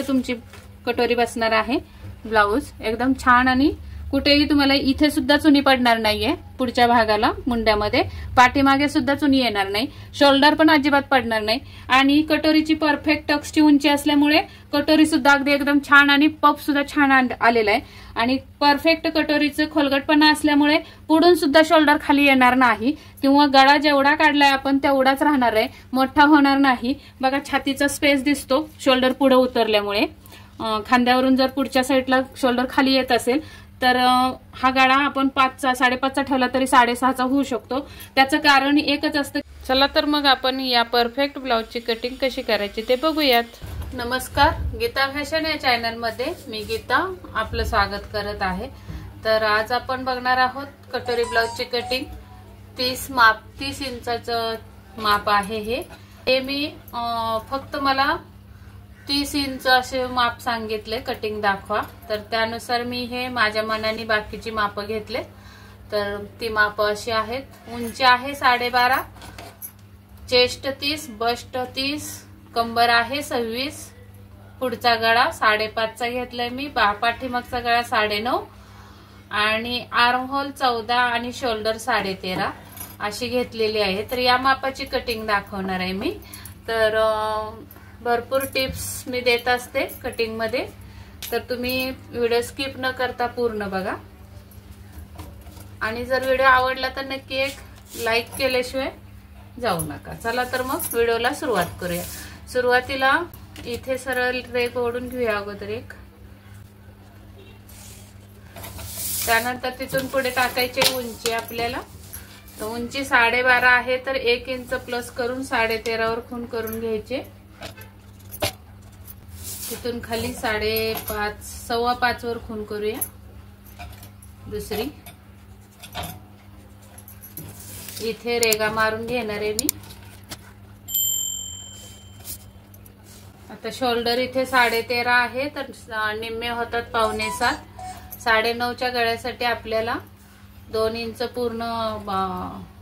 तुमची कटोरी बसणार आहे। ब्लाऊज एकदम छान आणि कुठेही तुम्हाला इथे सुद्धा चुनी पडणार नाहीये। पुढच्या भागाला मुंड्यामध्ये पाठीमागे सुद्धा चुनी येणार नाही, शोल्डर पण अजिबात पडणार नाही आणि कटोरीची परफेक्ट टक्सची उंची असल्यामुळे कटोरी सुद्धा अगदी एकदम छान आणि पफ सुद्धा छान आलेला आहे आणि परफेक्ट कटोरीचं खोलगटपणा असल्यामुळे पुढून सुद्धा शोल्डर खाली येणार नाही किंवा गळा जेवढा काढलाय आपण तेवढाच राहणार आहे, मोठा होणार नाही। बघा छातीचा स्पेस दिसतो शोल्डर पुढे उतरल्यामुळे। खांद्यावरून जर पुढच्या साईडला शोल्डर खाली येत असेल तर हा गळा आपण 5चा 5.5चा ठेवला तरी 6.5चा होऊ शकतो। त्याचं कारण एकच असतं। चला तर मग आपण या परफेक्ट ब्लाउजची कटिंग कशी करायची ते बघूयात। नमस्कार, गीता फॅशन या चॅनल मध्ये मी गीता आपलं स्वागत करत आहे। तर आज आपण बघणार आहोत कटोरी ब्लाउजची कटिंग। 30 इंचाचं माप आहे हे मी फक्त मला 30 इंच असे माप सांगितले कटिंग दाखवा, तर त्यानुसार मी हे माझ्या मनाने बाकीची माप घेतले। तर ती माप अशी आहेत। उंची आहे 12.5, चेस्ट 30, बस्ट 30, कंबर आहे 26, पुढचा गळा 5.5चा घेतलाय मी, पाठीमागचा गळा 9.5 आणि आर्म होल 14 आणि शोल्डर 13.5 अशी घेतलेली आहे। तर या मापाची कटिंग दाखवणार आहे मी। तर भरपूर टिप्स मी देत असते कटिंग मध्ये, तर तुम्ही व्हिडिओ स्किप न करता पूर्ण बघा आणि जर व्हिडिओ आवडला तर नक्की एक लाईक केल्याशिवाय जाऊ नका। चला तर मग व्हिडिओला सुरुवात करूया। सुरुवातीला इथे सरळ रेघ ओढून घेऊया अगोदर एक, त्यानंतर तिथून पुढे टाकायची उंची आपल्याला। तर उंची 12.5 आहे तर 1 इंच प्लस करून 13.5 वर खून करून घ्यायचे। तिथून खाली 5.5 सव्वा-5 वर खून करूया। दुसरी इथे रेगा मारून घेणार आहे मी। आता शोल्डर इथे 13.5 आहे तर निम्मे होतात 6.25। 9.5च्या गळ्यासाठी आपल्याला 2 इंच पूर्ण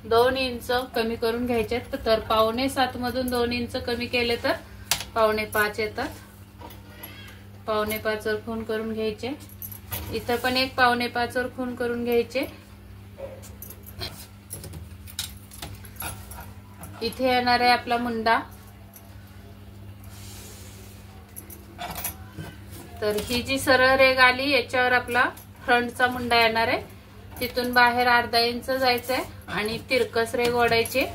2 इंच कमी करून घ्यायचे। तर 6.25 मधून 2 इंच कमी केले तर 5.25 येतात। 5.25 वर खून करून घ्यायचे। इथं पण एक 5.25 वर खून करून घ्यायचे। इथे येणार आहे आपला मुंडा। तर ही जी सरळ रेघ आली याच्यावर आपला फ्रंटचा मुंडा येणार आहे। तिथून बाहेर अर्धा इंच जायचंय आणि तिरकस रेघ ओढायची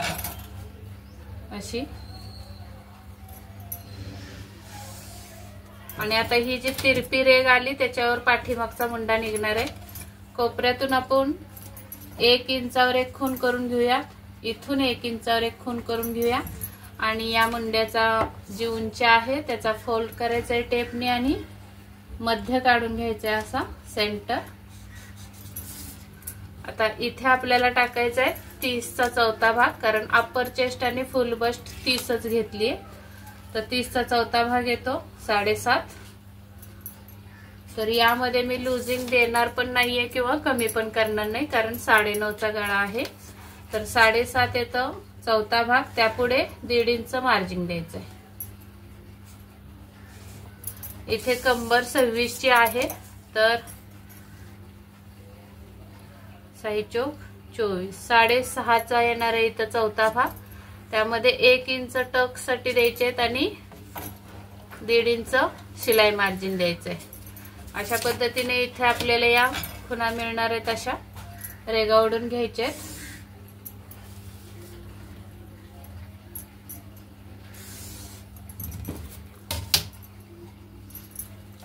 अशी। आणि आता ही जी तिरपी रेघ आली त्याच्यावर पाठीमागचा मुंडा निघणार आहे। कोपऱ्यातून आपण 1 इंचावर एक खून करून घेऊया, इथून 1 इंचावर एक खून करून घेऊया आणि या मुंड्याचा जी उंची आहे त्याचा फोल्ड करायचा आहे टेपने आणि मध्य काढून घ्यायचा आहे असा सेंटर। आता इथे आपल्याला टाकायचा आहे 30चा चौथा भाग, कारण अप्पर चेस्ट आणि फुल बस्ट 30च घेतलीये। तर 30चा चौथा भाग येतो 7.5। तर यामध्ये मी लुजिंग देणार पण नाहीये किंवा कमी पण करणार नाही, कारण 9.5चा गळा आहे। तर 7.5 येतं चौथा भाग, त्यापुढे 1.5 इंच मार्जिन द्यायचंय। इथे कंबर 26 ची आहे तर 6 चौक 24, 6.5चा येणार आहे इथं चौथा भाग। त्यामध्ये 1 इंच टक साठी द्यायचे आणि 1.5 इंच शिलाई मार्जिन द्यायचंय। अशा पद्धतीने इथे आपल्याला या खुणा मिळणार आहेत अशा रेगा ओढून घ्यायचे।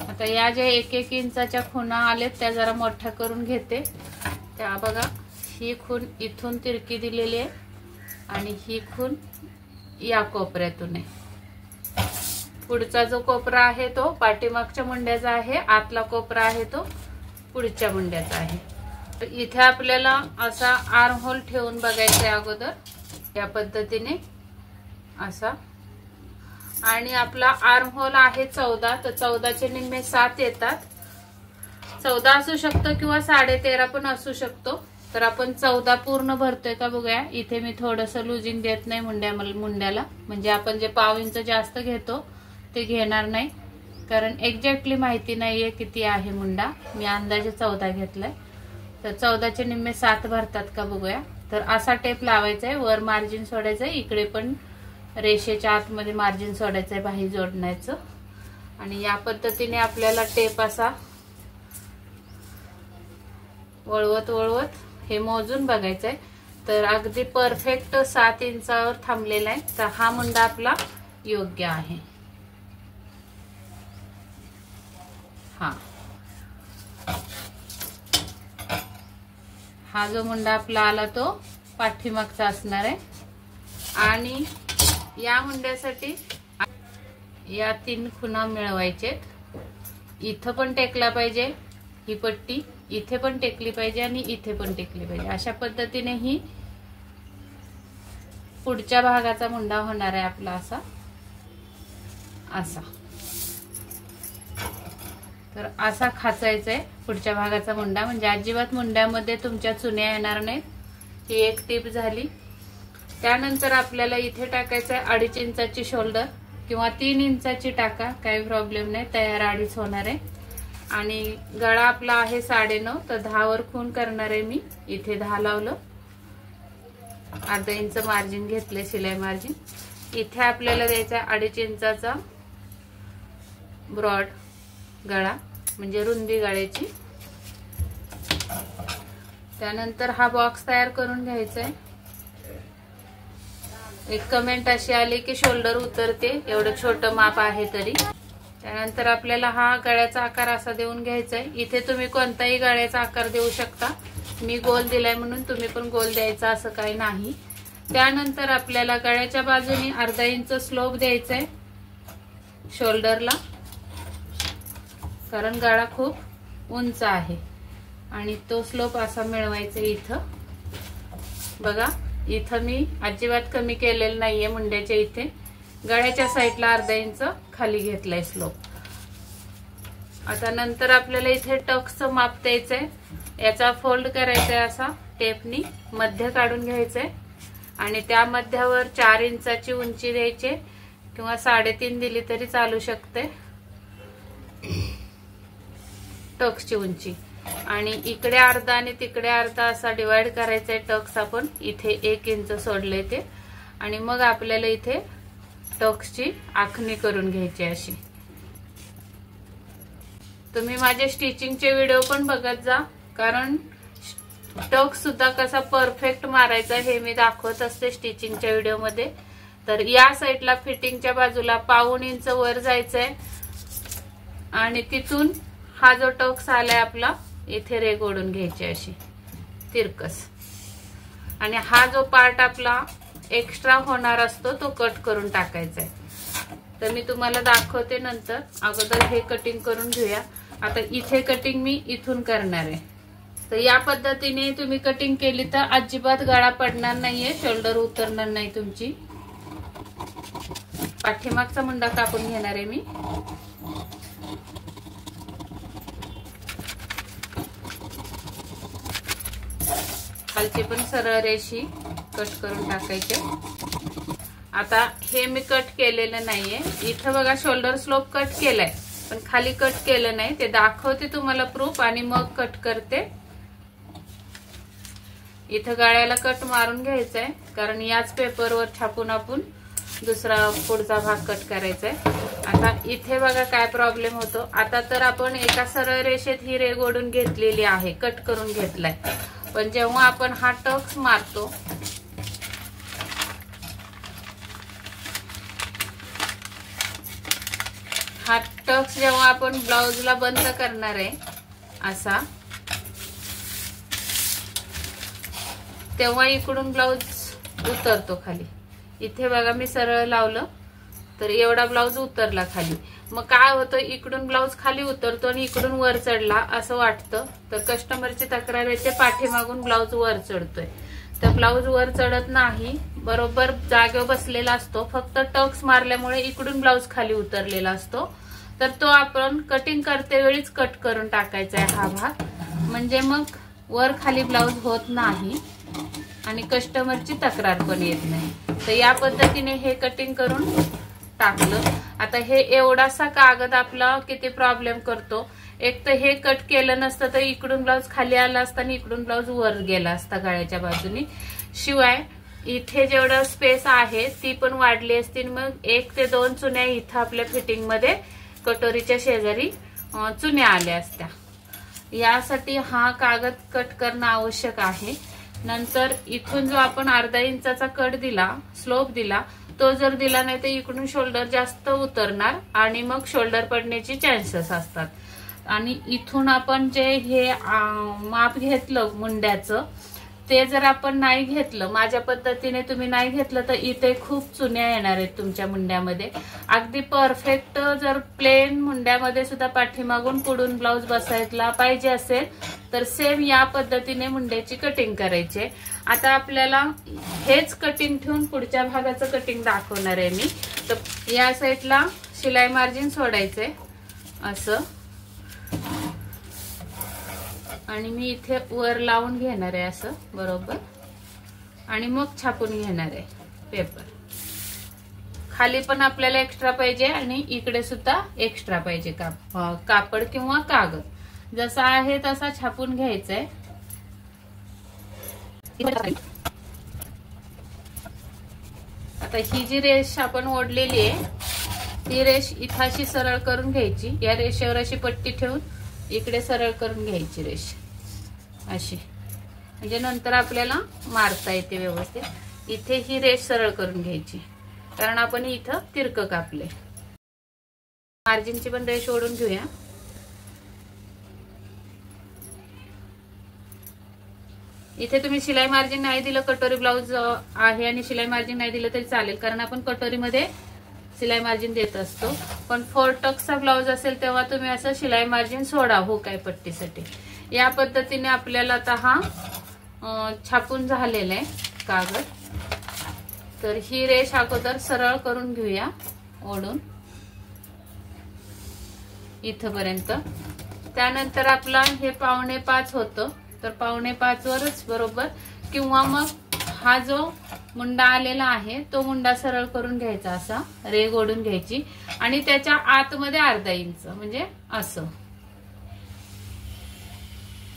आता या ज्या 1-1 इंचाच्या खुणा आलेत त्या जरा मोठ्या करून घेते। त्या बघा, ही खूण इथून तिरकी दिलेली आहे आणि ही खूण या कोपऱ्यातून आहे। पुढचा जो कोपरा आहे तो पाठीमागच्या मुंड्याचा आहे, आतला कोपरा आहे तो पुढच्या मुंड्याचा आहे। तर इथे आपल्याला असा आर्म होल ठेवून बघायचा आहे अगोदर या पद्धतीने असा। आणि आपला आर्म होल आहे 14, तर 14चे निम्मे 7 येतात। 14 असू शकतो किंवा 13.5 पण असू शकतो। तर आपण 14 पूर्ण भरतोय का बघूया। इथे मी थोडंसं लुजिंग देत नाही मुंड्याला, म्हणजे आपण जे 1/2 इंच जास्त घेतो ते घेणार नाही। कारण एक्झॅक्टली माहिती नाहीये किती आहे मुंडा. मी अंदाजे 14 घेतलाय. तर 14चे निम्मे 7 भरतात का बघूया. तर असा टेप लावायचा आहे, वर मार्जिन सोडायचं आहे, इकडे पण रेषेच्या आतमध्ये मार्जिन सोडायचं आहे बाही जोडण्याचं. आणि या पद्धतीने आपल्याला टेप असा वळवत वळवत हे मोजून बघायचं आहे. तर अगदी परफेक्ट 7 इंचावर थांबलेला आहे. तर हा मुंडा आपला योग्य आहे. हा जो मुंडा आपला आला तो पाठीमागचा असणार आहे. आणि या मुंड्यासाठी या 3 खुणा मिळवायचेत. इथं पण टेकला पाहिजे ही पट्टी, इथे पण टेकली पाहिजे आणि इथे पण टेकली पाहिजे. अशा पद्धतीने ही पुढच्या भागाचा मुंडा होणार आहे आपला असा. तर असा खाचायचा आहे पुढच्या भागाचा मुंडा, म्हणजे अजिबात मुंड्यामध्ये तुमच्या चुन्या येणार नाहीत. ही एक टिप झाली. त्यानंतर आपल्याला इथे टाकायचं आहे 2.5 इंचाची शोल्डर किंवा 3 इंचाची टाका, काही प्रॉब्लेम नाही, तयार 2.5 होणार आहे. आणि गळा आपला आहे 9.5, तर 10 वर खून करणार आहे मी. इथे 10 लावलं, अर्धा इंच मार्जिन घेतले शिलाई मार्जिन. इथे आपल्याला द्यायचा 2.5 इंचाचा ब्रॉड गळा, म्हणजे रुंदी गळ्याची. त्यानंतर हा बॉक्स तयार करून घ्यायचा आहे. एक कमेंट अशी आली की शोल्डर उतरते, एवढं छोटं माप आहे तरी. त्यानंतर आपल्याला हा गळ्याचा आकार असा देऊन घ्यायचा आहे. इथे तुम्ही कोणताही गळ्याचा आकार देऊ शकता. मी गोल दिलाय म्हणून तुम्ही पण गोल द्यायचा असं काही नाही. त्यानंतर आपल्याला गळ्याच्या बाजूने अर्धा इंच स्लोप द्यायचा आहे शोल्डरला, कारण गळा खूप उंच आहे. आणि तो स्लोप असा मिळवायचा इथं. बघा इथं मी अजिबात कमी केलेलं नाहीये मुंड्याच्या इथे. गळ्याच्या साईडला अर्धा इंच खाली घेतलाय स्लोप. आता नंतर आपल्याला इथे टक्सचं माप द्यायचंय. याचा फोल्ड करायचा आहे असा टेपनी, मध्य काढून घ्यायचंय आणि त्या मध्यावर 4 इंचाची उंची द्यायची किंवा 3.5 दिली तरी चालू शकते टक्सची उंची. आणि इकडे अर्धा आणि तिकडे अर्धा असा डिवाइड करायचा आहे टक्स. आपण इथे 1 इंच सोडले ते. आणि मग आपल्याला इथे टक्सची आखणी करून घ्यायची अशी. तुम्ही माझे स्टिचिंगचे व्हिडिओ पण बघत जा, कारण टक्स सुद्धा कसा परफेक्ट मारायचा हे मी दाखवत असते स्टिचिंगच्या व्हिडिओ मध्ये. तर या साईडला फिटिंगच्या बाजूला 1/4 इंच वर जायचंय आणि तिथून हा जो टक्स आलाय आपला इथे रेघ ओढून घ्यायची अशी तिरकस. आणि हा जो पार्ट आपला एक्स्ट्रा होणार असतो तो कट करून टाकायचा आहे. तर मी तुम्हाला दाखवते नंतर. अगोदर हे कटिंग करून घेऊया. आता इथे कटिंग मी इथून करणार आहे. तर या पद्धतीने तुम्ही कटिंग केली तर अजिबात गळा पडणार नाहीये, शोल्डर उतरणार नाही तुमची. पाठीमागचा मुंडा कापून घेणार आहे मी. खालची पण सरळ रेषी कट करून टाकायचे. आता हे मी कट केलेलं नाहीये. इथं बघा शोल्डर स्लोप कट केलाय पण खाली कट केलं नाही. ते दाखवते तुम्हाला प्रूफ आणि मग कट करते. इथं गळ्याला कट मारून घ्यायचंय, कारण याच पेपरवर छापून आपण दुसरा पुढचा भाग कट करायचा आहे. आता इथे बघा काय प्रॉब्लेम होतो. आता तर आपण एका सरळ रेषेत ही रेघ ओढून घेतलेली आहे, कट करून घेतलाय. पण जेव्हा आपण हा टक्स मारतो हा टक्स जेव्हा आपण ब्लाउजला बंद करणार आहे असा, तेव्हा इकडून ब्लाउज उतरतो खाली. इथे बघा मी सरळ लावलं तर एवढा ब्लाउज उतरला खाली. मग काय होतं, इकडून ब्लाउज खाली उतरतो आणि इकडून वर चढला असं वाटतं. तर कस्टमरची तक्रार येते पाठीमागून ब्लाउज वर चढतोय. तर ब्लाउज वर चढत नाही, बरोबर जागेवर बसलेला असतो. फक्त टक्स मारल्यामुळे इकडून ब्लाउज खाली उतरलेला असतो. तर तो आपण कटिंग करते वेळीच कट करून टाकायचा आहे हा भाग, म्हणजे मग वर खाली ब्लाउज होत नाही आणि कस्टमरची तक्रार पण येत नाही. तर या पद्धतीने हे कटिंग करून टाकलं. आता हे एवढासा कागद आपला किती प्रॉब्लेम करतो. एक तर हे कट केलं नसतं तर इकडून ब्लाऊज खाली आला असता आणि इकडून ब्लाऊज वर गेला असता गळ्याच्या बाजूनी. शिवाय इथे जेवढं स्पेस आहे ती पण वाढली असती. मग 1 ते 2 चुन्या इथं आपल्या फिटिंग मध्ये कटोरीच्या शेजारी चुन्या आल्या असत्या. यासाठी हा कागद कट करणं आवश्यक आहे. नंतर इथून जो आपण अर्धा इंचाचा कट दिला, स्लोप दिला, तो जर दिला नाही तर इकडून शोल्डर जास्त उतरणार आणि मग शोल्डर पडण्याचे चान्सेस असतात. आणि इथून आपण जे हे माप घेतलं मुंड्याचं ते जर आपण नाही घेतलं, माझ्या पद्धतीने तुम्ही नाही घेतलं तर इथे खूप चुन्या येणार आहेत तुमच्या मुंड्यामध्ये. अगदी परफेक्ट जर प्लेन मुंड्यामध्ये सुद्धा पाठीमागून पुढून ब्लाऊज बसायला पाहिजे असेल तर सेम या पद्धतीने मुंड्याची कटिंग करायची. आता आपल्याला हेच कटिंग ठेवून पुढच्या भागाचं कटिंग दाखवणार आहे मी. तर या साईडला शिलाई मार्जिन सोडायचंय असं आणि मी इथे वर लावून घेणार आहे असं बरोबर आणि मग छापून घेणार आहे पेपर. खाली पण आपल्याला एक्स्ट्रा पाहिजे आणि इकडे सुद्धा एक्स्ट्रा पाहिजे कापड किंवा कागद. जसा आहे तसा छापून घ्यायचंय. आता ही जी रेष आपण ओढलेली आहे ती रेष इथं अशी सरळ करून घ्यायची. या रेषेवर अशी पट्टी ठेवून इकडे सरळ करून घ्यायची रेष अशी, म्हणजे नंतर आपल्याला मारता येते व्यवस्थित. इथे ही रेष सरळ करून घ्यायची कारण आपण इथं तिरकं कापले. मार्जिनची पण रेष ओढून घेऊया. इथे तुम्ही शिलाई मार्जिन नाही दिलं, कटोरी ब्लाऊज आहे आणि शिलाई मार्जिन नाही दिलं तरी चालेल कारण आपण कटोरीमध्ये शिलाई मार्जिन देत असतो. पण 4 टक्सचा ब्लाऊज असेल तेव्हा तुम्ही असं शिलाई मार्जिन सोडा हो काय पट्टीसाठी. या पद्धतीने आपल्याला आता हा छापून झालेला आहे कागद. तर ही रेष अगोदर सरळ करून घेऊया ओढून इथपर्यंत. त्यानंतर आपला हे 4.25 होतं तर 4.25 वरच बरोबर किंवा मग हा जो मुंडा आलेला आहे तो मुंडा सरळ करून घ्यायचा असा, रेघ ओढून घ्यायची आणि त्याच्या आतमध्ये अर्धा इंच म्हणजे असं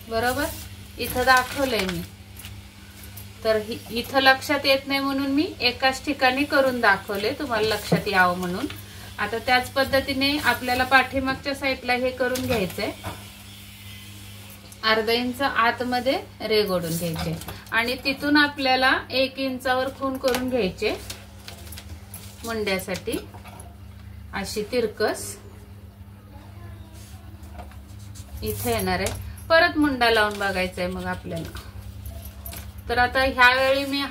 बरोबर. इथं दाखवलंय मी. तर इथं लक्षात येत नाही म्हणून मी एकाच ठिकाणी करून दाखवले तुम्हाला लक्षात यावं म्हणून. आता त्याच पद्धतीने आपल्याला पाठीमागच्या साईडला हे करून घ्यायचंय. अर्धा इंच आतमध्ये रेघ ओढून घ्यायचे आणि तिथून आपल्याला 1 इंचावर खूण करून घ्यायचे मुंड्यासाठी अशी तिरकस इथे येणार आहे. परत मुंडा लावून बघायचा आहे मग आपल्याला. तर आता ह्या वेळी मी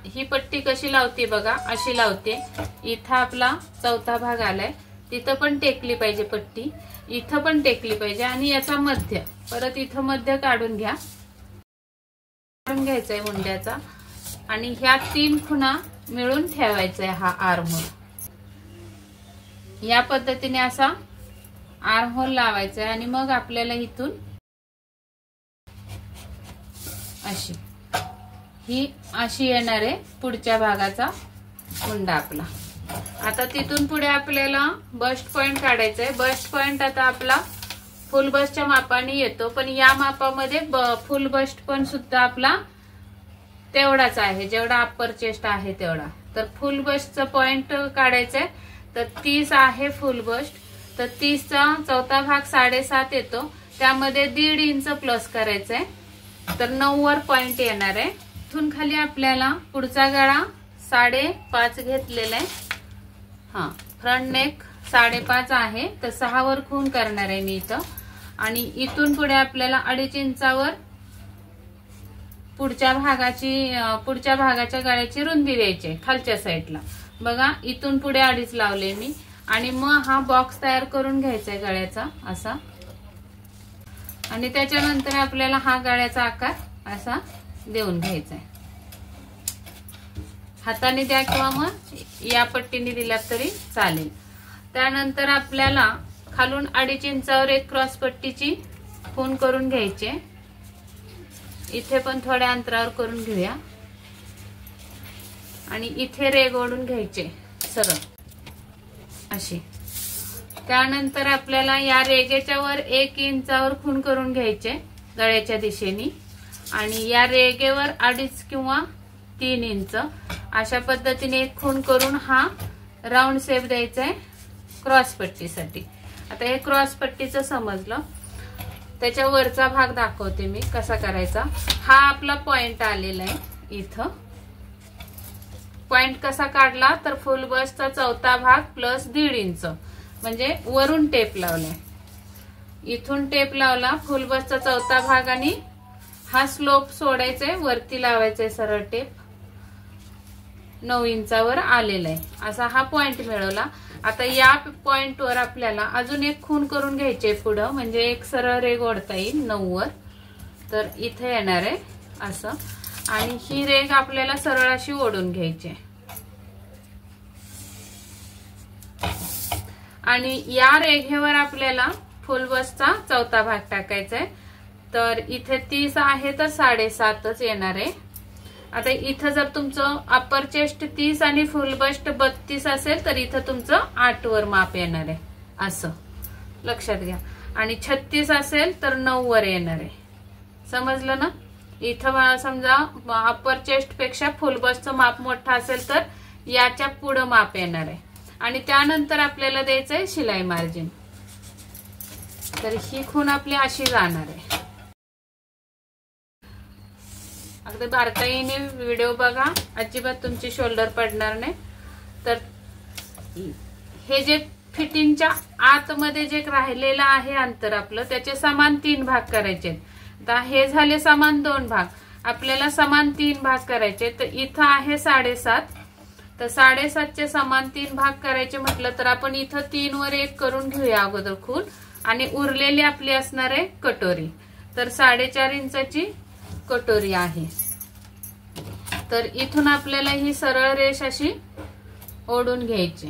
ही पट्टी कशी लावते बघा, अशी लावते. इथं आपला चौथा भाग आलाय, तिथं पण टेकली पाहिजे पट्टी, इथं पण टेकली पाहिजे आणि याचा मध्य परत इथं मध्य काढून घ्या. काढून घ्यायचंय मुंड्याचा आणि ह्या 3 खुणा मिळून ठेवायचा आहे हा आर्महोल. या पद्धतीने असा आर्महोल लावायचा आहे आणि मग आपल्याला इथून ही अशी येणार आहे पुढच्या भागाचा मुंडा आपला. आता तिथून पुढे आपल्याला बस्ट पॉइंट काढायचा आहे. बस्ट पॉइंट आता आपला फुल बस्टच्या मापाने येतो पण या मापामध्ये फुल बस्ट पण सुद्धा आपला तेवढाच आहे जेवढा अप्पर चेस्ट आहे तेवढा. तर फुल बस्टचा पॉइंट काढायचा आहे. तर 30 आहे फुल बस्ट. तर 30चा चौथा भाग 7.5 येतो, त्यामध्ये 1.5 इंच प्लस करायचा आहे. तर 9 वर पॉइंट येणार आहे. इथून खाली आपल्याला पुढचा गळा 5.5 घेतलेला आहे. फ्रंट नेक 5.5 आहे तर 6 वर खूण करणार आहे मी इथं. आणि इथून पुढे आपल्याला 2.5 इंचावर पुढच्या भागाच्या गळ्याची रुंदी द्यायची खालच्या साईडला बघा. इथून पुढे 2.5 लावले मी आणि मग हा बॉक्स तयार करून घ्यायचा आहे गळ्याचा असा. आणि त्याच्यानंतर आपल्याला हा गळ्याचा आकार असा देऊन घ्यायचा आहे. हाताने द्या किंवा मग या पट्टीने दिल्यात तरी चालेल. त्यानंतर आपल्याला खालून 2.5 इंचावर एक क्रॉस पट्टीची खूण करून घ्यायची. इथे पण थोड्या अंतरावर करून घेऊया आणि इथे रेघ ओढून घ्यायचे सरळ. अशी। त्यानंतर आपल्याला या रेगेच्या वर 1 इंचावर खूण करून घ्यायचे गळ्याच्या दिशेने आणि या रेगेवर 2.5 किंवा 3 इंच अशा पद्धतीने एक खूण करून हा राऊंड शेप द्यायचा आहे क्रॉस पट्टीसाठी। आता हे क्रॉस पट्टीचं समजलं, त्याच्या वरचा भाग दाखवते मी कसा करायचा। हा आपला पॉइंट आलेला आहे इथं। पॉइंट कसा काढला तर फुल बसचा चौथा भाग प्लस 1.5 इंच म्हणजे वरून टेप लावलाय, इथून टेप लावला फुल बसचा चौथा भाग आणि हा स्लोप सोडायचाय, वरती लावायचाय सरळ टेप 9 इंचावर आलेला आहे असा हा पॉइंट मिळवला। आता या पॉइंट वर आपल्याला अजून एक खूण करून घ्यायचे पुढं, म्हणजे एक सरळ रेग ओढता येईल 9 वर, तर इथे येणार आहे असं आणि ही रेग आपल्याला सरळ अशी ओढून घ्यायची आणि या रेघेवर आपल्याला फुल बसचा चौथा भाग टाकायचा आहे। तर इथे 30 आहे तर 7.5च येणार आहे। आता इथं जर तुमचं अप्पर चेस्ट 30 आणि फुल बस्ट 32 असेल तर इथं तुमचं 8 वर माप येणार आहे असं लक्षात घ्या, आणि 36 असेल तर 9 वर येणार आहे। समजलं ना? इथं समजा अप्पर चेस्ट पेक्षा फुल बसचं माप मोठं असेल तर याच्या पुढे माप येणार आहे आणि त्यानंतर आपल्याला द्यायचंय शिलाई मार्जिन। तर ही खूण आपली अशी जाणार आहे। अगदी बारकाईने व्हिडिओ बघा, अजिबात तुमची शोल्डर पडणार नाही। तर हे जे फिटिंगच्या आतमध्ये जे राहिलेलं आहे अंतर आपलं त्याचे समान 3 भाग करायचे। आता हे झाले समान 2 भाग, आपल्याला समान 3 भाग करायचे। तर इथं आहे 7.5, तर 7.5चे समान 3 भाग करायचे म्हटलं तर आपण इथं 3 वर 1 करून घेऊया अगोदर खूण आणि उरलेली आपली असणार आहे कटोरी। तर 4.5 इंचाची कटोरी आहे। तर इथून आपल्याला ही सरळ रेष अशी ओढून घ्यायची,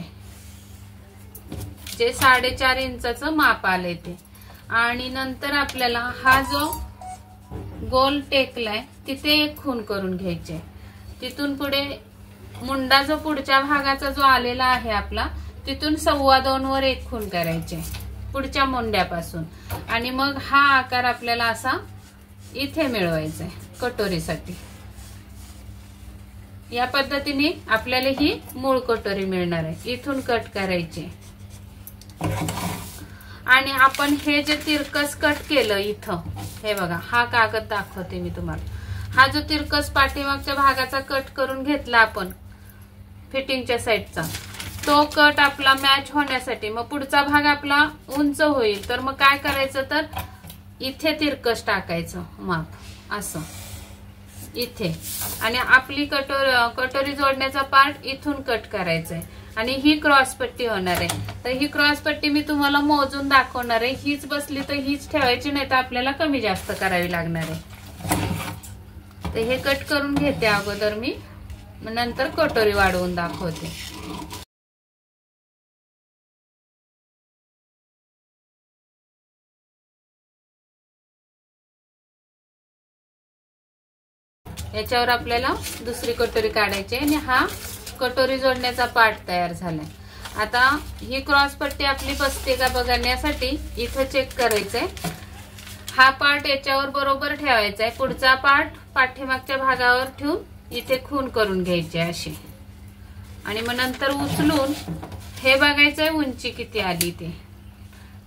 जे 4.5 इंचाचं माप आलंय ते, आणि नंतर आपल्याला हा जो गोल टेकलाय तिथे एक खूण करून घ्यायचे। तिथून पुढे मुंडा जो पुढच्या भागाचा जो आलेला आहे आपला तिथून 2.25 वर एक खूण करायचे पुढच्या मुंड्यापासून, आणि मग हा आकार आपल्याला असा इथे मिळवायचा आहे कटोरीसाठी। या पद्धतीने आपल्याला ही मूळ कटोरी मिळणार आहे। इथून कट करायची आणि आपण हे जे तिरकस कट केलं इथं, हे बघा हा कागद दाखवते मी तुम्हाला। हा जो तिरकस पाठीमागच्या भागाचा कट करून घेतला आपण फिटिंगच्या साईडचा, तो कट आपला मॅच होण्यासाठी मग पुढचा भाग आपला उंच होईल, तर मग काय करायचं तर इथे तिरकस टाकायचं माप असं इथे, आणि आपली कटोरी जोडण्याचा पार्ट इथून कट करायचंय आणि ही क्रॉस पट्टी होणार आहे। तर ही क्रॉस पट्टी मी तुम्हाला मोजून दाखवणार आहे, हीच बसली तर हीच ठेवायची, नाही तर आपल्याला कमी जास्त करावी लागणार आहे। तर हे कट करून घेते अगोदर मी, नंतर कटोरी वाढवून दाखवते। याच्यावर आपल्याला दुसरी कटोरी काढायची आणि हा कटोरी जोडण्याचा पार्ट तयार झालाय। आता ही क्रॉस पट्टी आपली बसते का बघण्यासाठी इथं चेक करायचंय। हा पार्ट याच्यावर बरोबर ठेवायचा आहे, पुढचा पार्ट पाठीमागच्या भागावर ठेवून इथे खूण करून घ्यायची अशी, आणि मग नंतर उचलून हे बघायचंय उंची किती आली ते।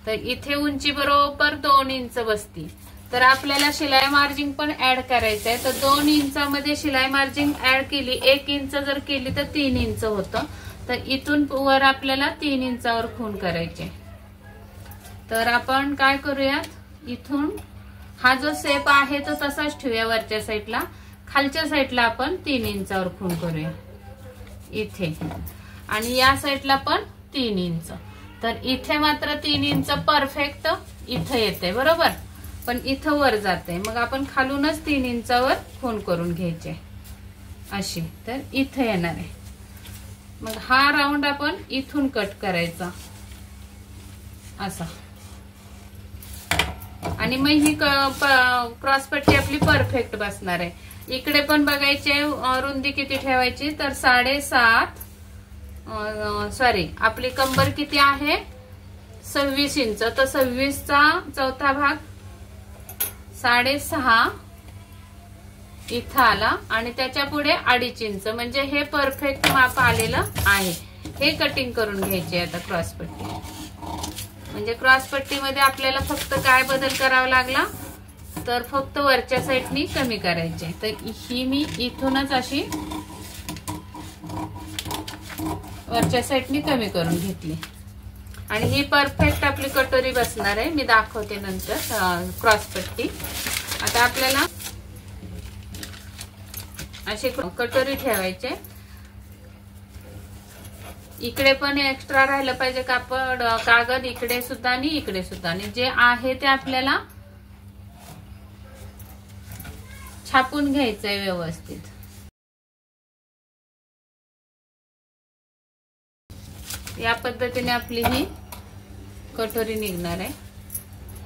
तर इथे उंची बरोबर 2 इंच बसती, तर आपल्याला शिलाई मार्जिन पण ऍड करायचं आहे। तर 2 इंचामध्ये शिलाई मार्जिन ऍड केली, 1 इंच जर केली तर 3 इंच होतं। तर इथून वर आपल्याला 3 इंचावर खूण करायचे। तर आपण काय करूयात, इथून हा जो शेप आहे तो तसाच ठेवूया वरच्या साईडला, खालच्या साईडला आपण 3 इंचावर खूण करूया इथे, आणि या साईडला पण 3 इंच। तर इथे मात्र 3 इंच परफेक्ट इथे येते बरोबर, पण इथं वर जाते, मग आपण खालूनच 3 इंचावर खूण करून घ्यायचे अशी। तर इथे येणार आहे, मग हा राऊंड आपण इथून कट करायचा असा, आणि मग ही क्रॉस पट्टी आपली परफेक्ट बसणार आहे। इकडे पण बघायचे रुंदी किती ठेवायची, तर 7.5 सॉरी, आपली कंबर किती आहे 26 इंच, तर 26चा चौथा भाग 6.5 इथं आला आणि त्याच्या पुढे 2.5 इंच, म्हणजे हे परफेक्ट माप आलेलं आहे. हे कटिंग करून घ्यायचे आता क्रॉसपट्टी. म्हणजे क्रॉसपट्टीमध्ये आपल्याला फक्त काय बदल करावा लागला, तर फक्त वरच्या साईडनी कमी करायचे. तर ही मी इथूनच अशी वरच्या साईडनी कमी करून घेतली आणि ही परफेक्ट आपली कटोरी बसणार आहे. मी दाखवते नंतर क्रॉसपट्टी. आता आपल्याला अशी कटोरी ठेवायचे. इकडे पण एक्स्ट्रा राहिलं पाहिजे कापड कागद, इकडे सुद्धा आणि इकडे सुद्धा, आणि जे आहे ते आपल्याला छापून घ्यायचंय व्यवस्थित. या पद्धतीने आपली ही कटोरी निघणार आहे.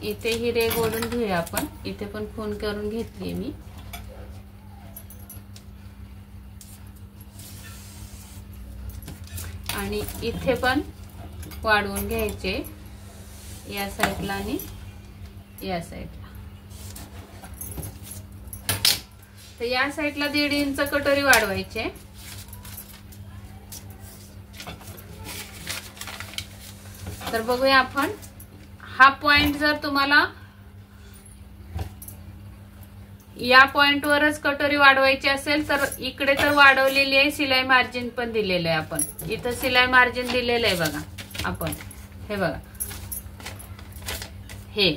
इथे ही रेघ ओढून घेऊया आपण. इथे पण खून करून घेतली मी. आणि इथे पण वाढवून घ्यायचे, या साईडला आणि या साईडला. तर या साईडला 1.5 इंच कटोरी वाढवायचे. तर बघूया आपण. हा पॉइंट जर तुम्हाला या पॉइंटवरच कटोरी वाढवायची असेल तर इकडे तर वाढवलेली आहे, शिलाई मार्जिन पण दिलेलं आहे. आपण इथं शिलाई मार्जिन दिलेलं आहे बघा आपण, हे बघा हे.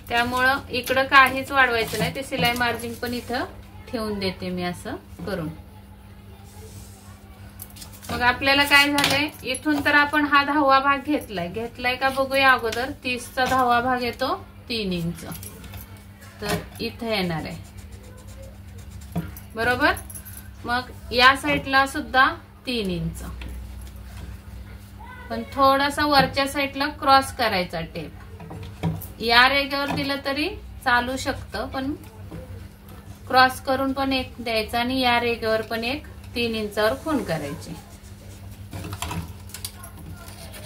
त्यामुळं इकडं काहीच वाढवायचं नाही, ते शिलाई मार्जिन पण इथं ठेवून देते मी असं करून. मग आपल्याला काय झालंय, इथून तर आपण हा 10वा भाग घेतलाय का बघूया अगोदर. 30चा 10वा भाग येतो 3 इंच, तर इथं येणार आहे बरोबर. मग या साईडला सुद्धा 3 इंच, पण थोडासा वरच्या साईडला क्रॉस करायचा टेप. या रेघेवर दिलं तरी चालू शकतं, पण क्रॉस करून पण एक द्यायचा आणि या रेघेवर पण एक 3 इंचावर खूण करायची.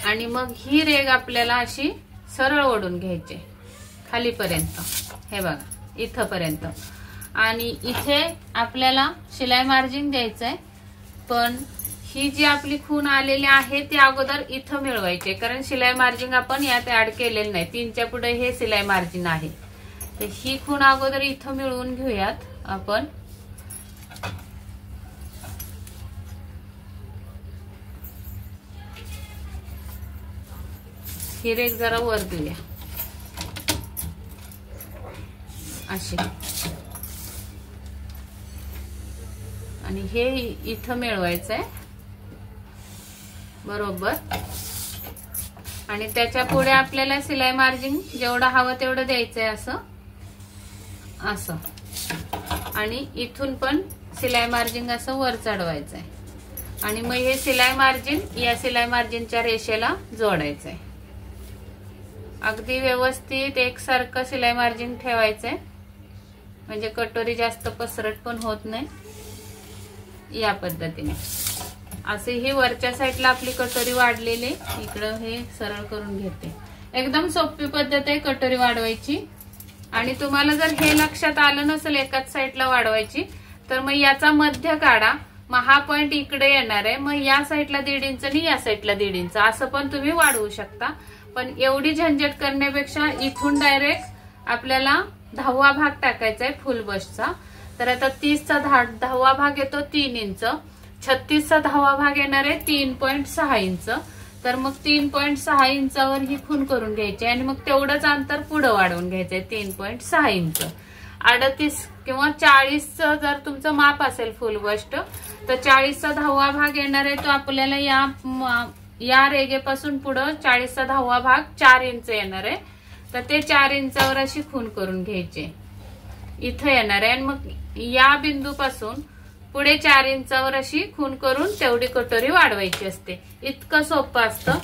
आणि मग ही रेघ आपल्याला अशी सरळ ओढून घ्यायची खालीपर्यंत, हे बघा इथपर्यंत. आणि इथे आपल्याला शिलाई मार्जिन द्यायचंय, पण ही जी आपली खूण आलेली आहे ती अगोदर इथं मिळवायची, कारण शिलाई मार्जिन आपण यात ऍड केलेलं नाही. 3च्या पुढे हे शिलाई मार्जिन आहे. तर ही खूण अगोदर इथं मिळवून घेऊयात आपण. ही रेघ जरा वर देऊया अशी, आणि हे इथं मिळवायचंय बरोबर. आणि त्याच्या पुढे आपल्याला शिलाई मार्जिन जेवढं हवं तेवढं द्यायचंय असं असं. आणि इथून पण शिलाई मार्जिन असं वर चढवायचंय. आणि मग हे शिलाई मार्जिन या शिलाई मार्जिनच्या रेषेला जोडायचंय. अगदी व्यवस्थित एकसारखं शिलाई मार्जिन ठेवायचंय, म्हणजे कटोरी जास्त पसरट पण होत नाही. या पद्धतीने असे ही वरच्या साईडला आपली कटोरी वाढलेली. इकडं हे सरळ करून घेते. एकदम सोपी पद्धत आहे कटोरी वाढवायची. आणि तुम्हाला जर हे लक्षात आलं नसेल एकाच साईडला वाढवायची, तर मग याचा मध्य काढा. मग हा पॉइंट इकडे येणार आहे, मग या साईडला 1.5 इंच आणि या साईडला 1.5 इंच असं पण तुम्ही वाढवू शकता. पण एवढी झंझट करण्यापेक्षा इथून डायरेक्ट आपल्याला 10वा भाग टाकायचा आहे फुल बसचा. तर आता 30चा 10वा भाग येतो 3 इंच, 36चा 10वा भाग येणार आहे 3.6 इंच. तर मग 3.6 इंचावर ही खूण करून घ्यायची आणि मग तेवढंच अंतर पुढे वाढवून घ्यायचंय 3.6 इंच. 38 किंवा 40चं जर तुमचं माप असेल फुल बस्ट, तर 40चा 10वा भाग येणार आहे तो आपल्याला या रेघेपासून पुढं 40चा 10वा भाग 4 इंच येणार आहे. तर ते 4 इंचावर अशी खूण करून घ्यायची इथं येणार आहे. आणि मग या बिंदूपासून पुढे 4 इंचावर अशी खूण करून तेवढी कटोरी वाढवायची असते. इतकं सोपं असतं.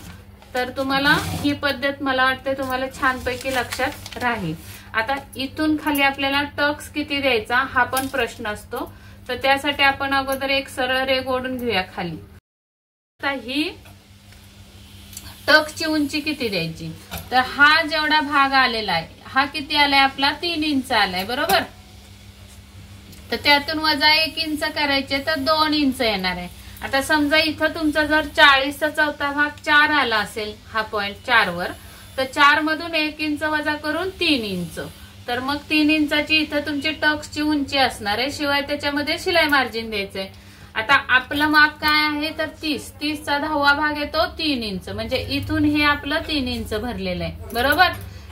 तर तुम्हाला ही पद्धत मला वाटते तुम्हाला छानपैकी लक्षात राहील. आता इथून खाली आपल्याला टक्स किती द्यायचा हा पण प्रश्न असतो. तर त्यासाठी आपण अगोदर एक सरळ रेघ ओढून घेऊया खाली. आता ही टक्सची उंची किती द्यायची, तर हा जेवढा भाग आलेला आहे हा किती आलाय आपला 3 इंच आलाय बरोबर. तर त्यातून वजा 1 इंच करायचे तर 2 इंच येणार आहे. आता समजा इथं तुमचा जर 40चा चौथा भाग 4 आला असेल, हा पॉइंट 4 वर, तर 4 मधून 1 इंच वजा करून 3 इंच, तर मग 3 इंचाची इथं तुमची टक्सची उंची असणार आहे. शिवाय त्याच्यामध्ये शिलाई मार्जिन द्यायचंय. आता आपलं माप काय आहे तर 30चा 10वा भाग येतो 3 इंच, म्हणजे इथून हे आपलं 3 इंच भरलेलं आहे बरोबर.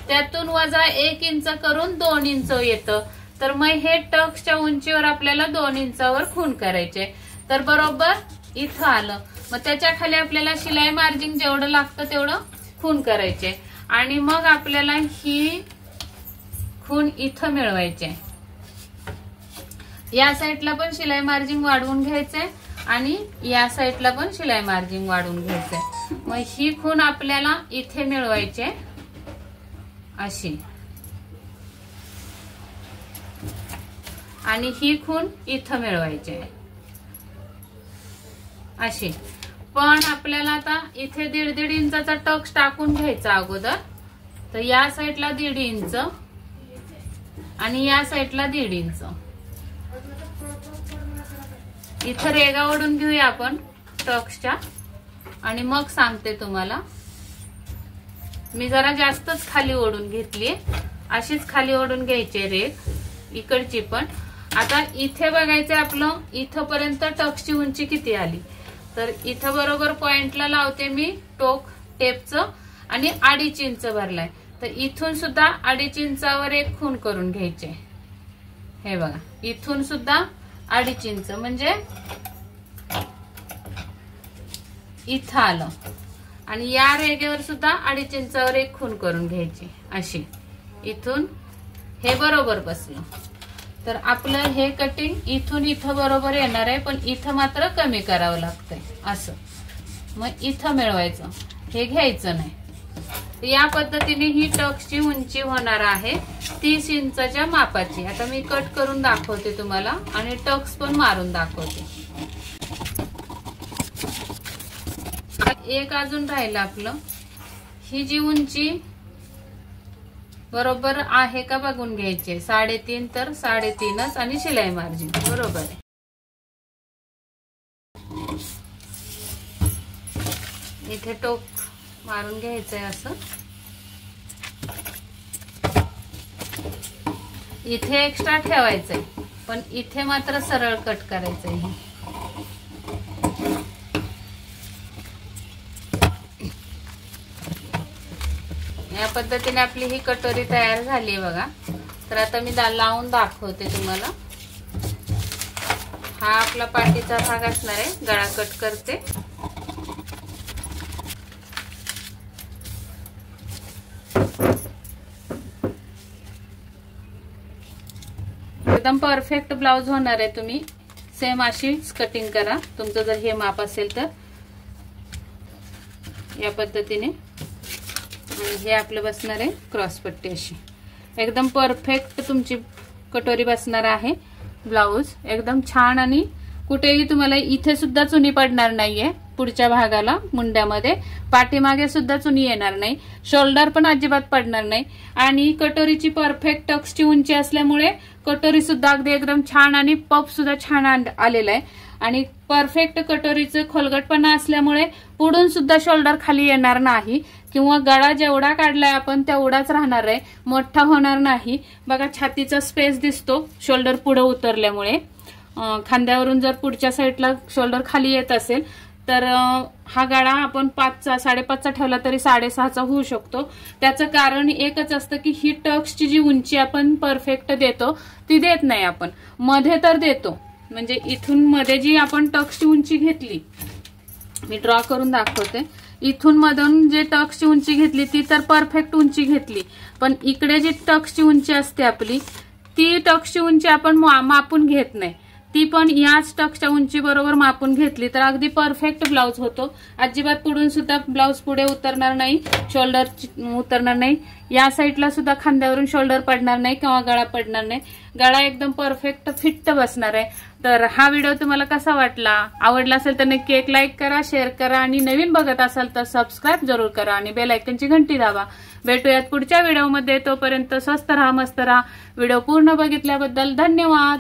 त्यातून वजा 1 इंच करून 2 इंच येतं. तर मग हे टक्सच्या उंचीवर आपल्याला 2 इंचावर खून करायचे. तर बरोबर इथं आलं. मग त्याच्या खाली आपल्याला शिलाई मार्जिन जेवढं लागतं तेवढं खून करायचे आणि मग आपल्याला ही खून इथं मिळवायचे. या साईडला पण शिलाई मार्जिन वाढवून घ्यायचंय आणि या साईडला पण शिलाई मार्जिन वाढवून घ्यायचंय. मग ही खून आपल्याला इथे मिळवायचे अशी आणि ही खून इथं मिळवायची अशी. पण आपल्याला आता इथे 1.5 इंचाचा टक्स टाकून घ्यायचा अगोदर. तर या साईडला 1.5 इंच आणि या साईडला 1.5 इंच. इथं रेगा ओढून घेऊया आपण टक्सच्या आणि मग सांगते तुम्हाला. मी जरा जास्तच खाली ओढून घेतली, अशीच खाली ओढून घ्यायची रेग इकडची पण. आता इथे बघायचं आपलं इथपर्यंत टक्सची उंची किती आली. तर इथं बरोबर पॉइंटला लावते मी टोक टेपचं आणि 2.5 इंच भरलाय. तर इथून सुद्धा 2.5 इंचावर एक खून करून घ्यायचे. हे बघा इथून सुद्धा 2.5 इंच म्हणजे इथं आलं आणि या रेगेवर सुद्धा 2.5 इंचावर एक खून करून घ्यायची अशी. इथून हे बरोबर बसलं. तर आपलं हे कटिंग इथून इथं बरोबर येणार आहे, पण इथं मात्र कमी करावं लागतंय असं. मग इथं मिळवायचं, हे घ्यायचं नाही. या पद्धतीने ही टक्सची उंची होणार आहे 30 इंचाच्या मापाची. आता मी कट करून दाखवते तुम्हाला आणि टक्स पण मारून दाखवते. एक अजून राहिलं आपलं. ही जी उंची बरोबर आहे का बघून घ्यायचे. 3.5 तर 3.5च आणि शिलाई मार्जिन बरोबर आहे. इथे टोक मारून घ्यायचंय असं. इथे एक्स्ट्रा ठेवायचंय पण इथे मात्र सरळ कट करायचंय. या पद्धतीने आपली ही कटोरी तयार झाली आहे बघा. तर आता मी लावून दाखवते तुम्हाला. हा आपला पाठीचा भाग असणार आहे. गळा कट करते. एकदम परफेक्ट ब्लाउज होणार आहे. तुम्ही सेम अशीच कटिंग करा तुमचं जर हे माप असेल तर. या पद्धतीने आणि हे आपलं बसणार आहे क्रॉस पट्टी अशी. एकदम परफेक्ट तुमची कटोरी बसणार आहे. ब्लाउज एकदम छान आणि कुठेही तुम्हाला इथे सुद्धा चुनी पडणार नाहीये. पुढच्या भागाला मुंड्यामध्ये पाठीमागे सुद्धा चुनी येणार नाही. शोल्डर पण अजिबात पडणार नाही आणि कटोरीची परफेक्ट टक्सची उंची असल्यामुळे कटोरी सुद्धा अगदी एकदम छान आणि पफ सुद्धा छान आलेला आहे. आणि परफेक्ट कटोरीचं खोलगटपणा असल्यामुळे पुढून सुद्धा शोल्डर खाली येणार नाही किंवा गळा जेवढा काढलाय आपण तेवढाच राहणार आहे, मोठा होणार नाही. बघा छातीचा स्पेस दिसतो शोल्डर पुढे उतरल्यामुळे. खांद्यावरून जर पुढच्या साईडला शोल्डर खाली येत असेल तर हा गळा आपण 5.5चा ठेवला तरी 6.5चा होऊ शकतो. त्याचं कारण एकच असतं की ही टक्सची जी उंची आपण परफेक्ट देतो ती देत नाही आपण, मध्ये तर देतो. म्हणजे इथून मध्ये जी आपण टक्सची उंची घेतली, मी ड्रॉ करून दाखवते. इथून मधून जे टक्सची उंची घेतली ती तर परफेक्ट उंची घेतली, पण इकडे जी टक्सची उंची असते आपली ती टक्सची उंची आपण मापून घेत नाही. ती पण याच टक्सच्या उंची बरोबर मापून घेतली तर अगदी परफेक्ट ब्लाउज होतो. अजिबात पुढून सुद्धा ब्लाउज पुढे उतरणार नाही, शोल्डर उतरणार नाही. या साईडला सुद्धा खांद्यावरून शोल्डर पडणार नाही किंवा गळा पडणार नाही. गळा एकदम परफेक्ट फिट बसणार आहे. तर हा व्हिडिओ तुम्हाला कसा वाटला, आवडला असेल तर नक्की एक लाईक करा, शेअर करा आणि नवीन बघत असाल तर सबस्क्राईब जरूर करा आणि बेल आयकॉनची घंटी दाबा. भेटूयात पुढच्या व्हिडिओमध्ये. तोपर्यंत स्वस्त राहा, मस्त राहा. व्हिडिओ पूर्ण बघितल्याबद्दल धन्यवाद.